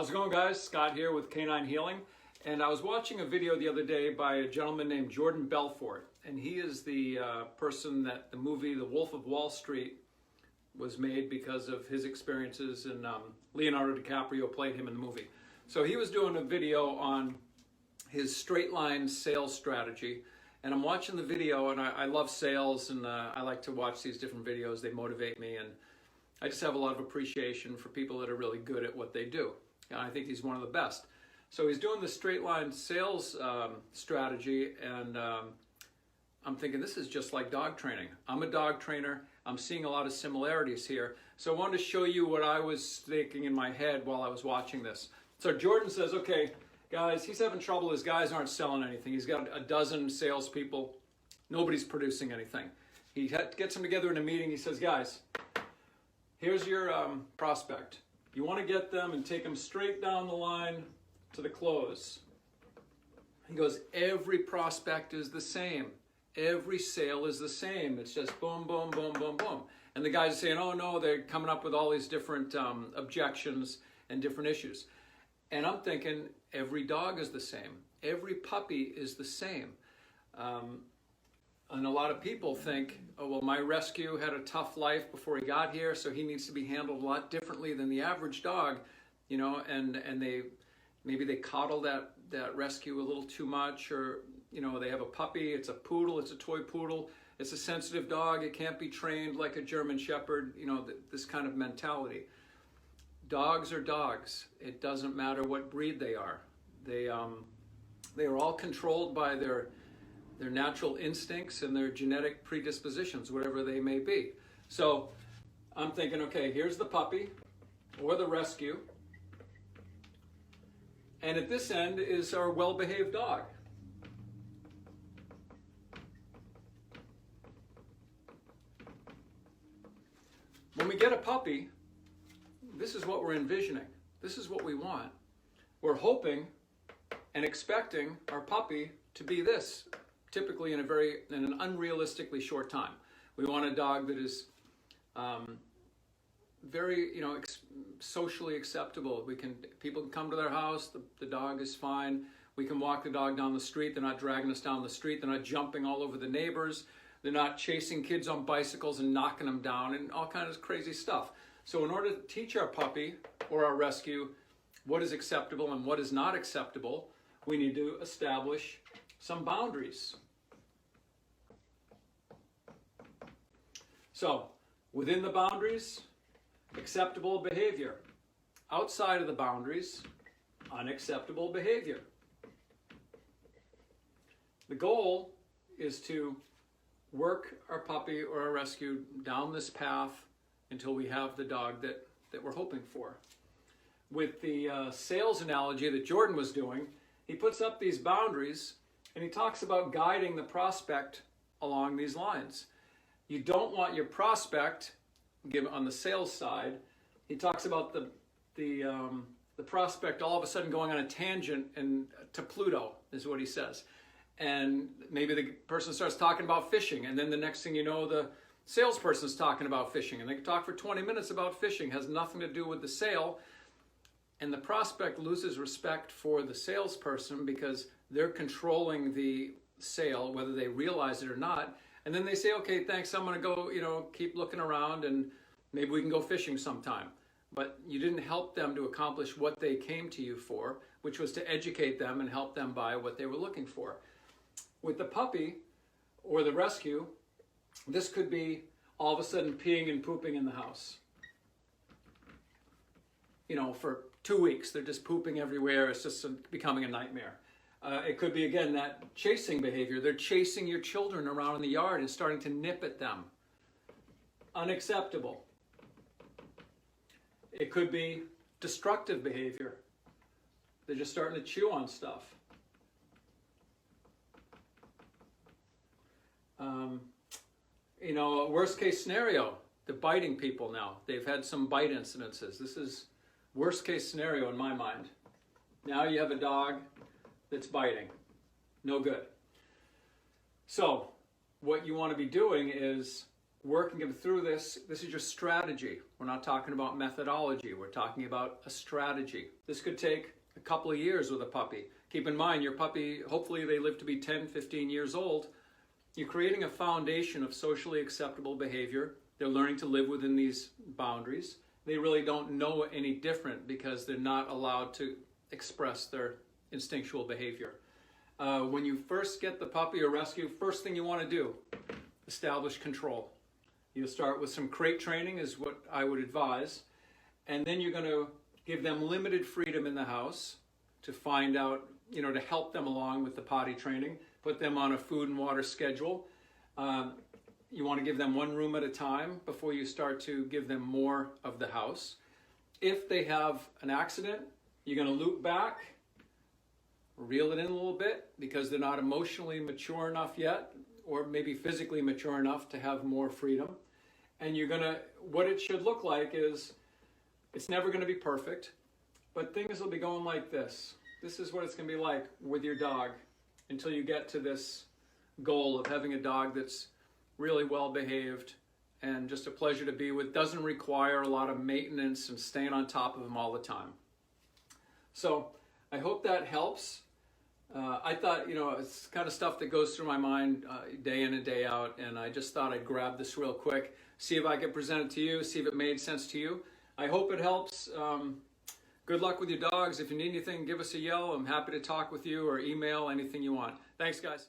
How's it going, guys? Scott here with Canine Healing. And I was watching a video the other day by a gentleman named Jordan Belfort. And he is the person that the movie The Wolf of Wall Street was made because of his experiences, and Leonardo DiCaprio played him in the movie. So he was doing a video on his straight line sales strategy. And I'm watching the video, and I love sales, and I like to watch these different videos. They motivate me, and I just have a lot of appreciation for people that are really good at what they do. And I think he's one of the best. So he's doing the straight line sales strategy, and I'm thinking this is just like dog training. I'm a dog trainer. I'm seeing a lot of similarities here. So I wanted to show you what I was thinking in my head while I was watching this. So Jordan says, okay, guys, he's having trouble. His guys aren't selling anything. He's got a dozen salespeople. Nobody's producing anything. He gets them together in a meeting. He says, guys, here's your prospect. You want to get them and take them straight down the line to the close. He goes, every prospect is the same. Every sale is the same. It's just boom, boom, boom, boom, boom. And the guys are saying, oh no, they're coming up with all these different objections and different issues. And I'm thinking, every dog is the same. Every puppy is the same. And a lot of people think, oh, well, my rescue had a tough life before he got here, so he needs to be handled a lot differently than the average dog, you know, and maybe they coddle that rescue a little too much, or, you know, they have a puppy, it's a poodle, it's a toy poodle, it's a sensitive dog, it can't be trained like a German Shepherd, you know, this kind of mentality. Dogs are dogs. It doesn't matter what breed they are. They are all controlled by their natural instincts and their genetic predispositions, whatever they may be. So I'm thinking, okay, here's the puppy or the rescue. And at this end is our well-behaved dog. When we get a puppy, this is what we're envisioning. This is what we want. We're hoping and expecting our puppy to be this, typically in an unrealistically short time. We want a dog that is very, you know, socially acceptable. People can come to their house, the dog is fine. We can walk the dog down the street. They're not dragging us down the street. They're not jumping all over the neighbors. They're not chasing kids on bicycles and knocking them down and all kinds of crazy stuff. So in order to teach our puppy or our rescue what is acceptable and what is not acceptable, we need to establish some boundaries. So within the boundaries, acceptable behavior. Outside of the boundaries, unacceptable behavior. The goal is to work our puppy or our rescue down this path until we have the dog that we're hoping for. With the sales analogy that Jordan was doing, he puts up these boundaries and he talks about guiding the prospect along these lines. You don't want your prospect, on the sales side, he talks about the prospect all of a sudden going on a tangent and to Pluto, is what he says. And maybe the person starts talking about fishing, and then the next thing you know, the salesperson's talking about fishing, and they can talk for 20 minutes about fishing, has nothing to do with the sale, and the prospect loses respect for the salesperson because they're controlling the sale, whether they realize it or not. And then they say, okay, thanks, I'm gonna go, you know, keep looking around and maybe we can go fishing sometime. But you didn't help them to accomplish what they came to you for, which was to educate them and help them buy what they were looking for. With the puppy or the rescue, this could be all of a sudden peeing and pooping in the house. You know, for 2 weeks, they're just pooping everywhere. It's just becoming a nightmare. It could be, again, that chasing behavior. They're chasing your children around in the yard and starting to nip at them. Unacceptable. It could be destructive behavior. They're just starting to chew on stuff. You know, worst case scenario, they're biting people now. They've had some bite incidences. This is worst case scenario in my mind. Now you have a dog that's biting. No good. So what you want to be doing is working them through this. This is just strategy. We're not talking about methodology. We're talking about a strategy. This could take a couple of years with a puppy. Keep in mind, your puppy, hopefully they live to be 10, 15 years old. You're creating a foundation of socially acceptable behavior. They're learning to live within these boundaries. They really don't know any different because they're not allowed to express their instinctual behavior. When you first get the puppy or rescue, first thing you want to do, establish control. You'll start with some crate training is what I would advise. And then you're going to give them limited freedom in the house to find out, to help them along with the potty training, put them on a food and water schedule. You want to give them one room at a time before you start to give them more of the house. If they have an accident, you're going to loop back, reel it in a little bit because they're not emotionally mature enough yet, or maybe physically mature enough to have more freedom. And what it should look like is, it's never going to be perfect, but things will be going like this. This is what it's going to be like with your dog until you get to this goal of having a dog that's really well behaved and just a pleasure to be with, doesn't require a lot of maintenance and staying on top of them all the time. So I hope that helps. I thought, it's kind of stuff that goes through my mind day in and day out, and I just thought I'd grab this real quick, see if I could present it to you, see if it made sense to you. I hope it helps. Good luck with your dogs. If you need anything, give us a yell. I'm happy to talk with you or email anything you want. Thanks, guys.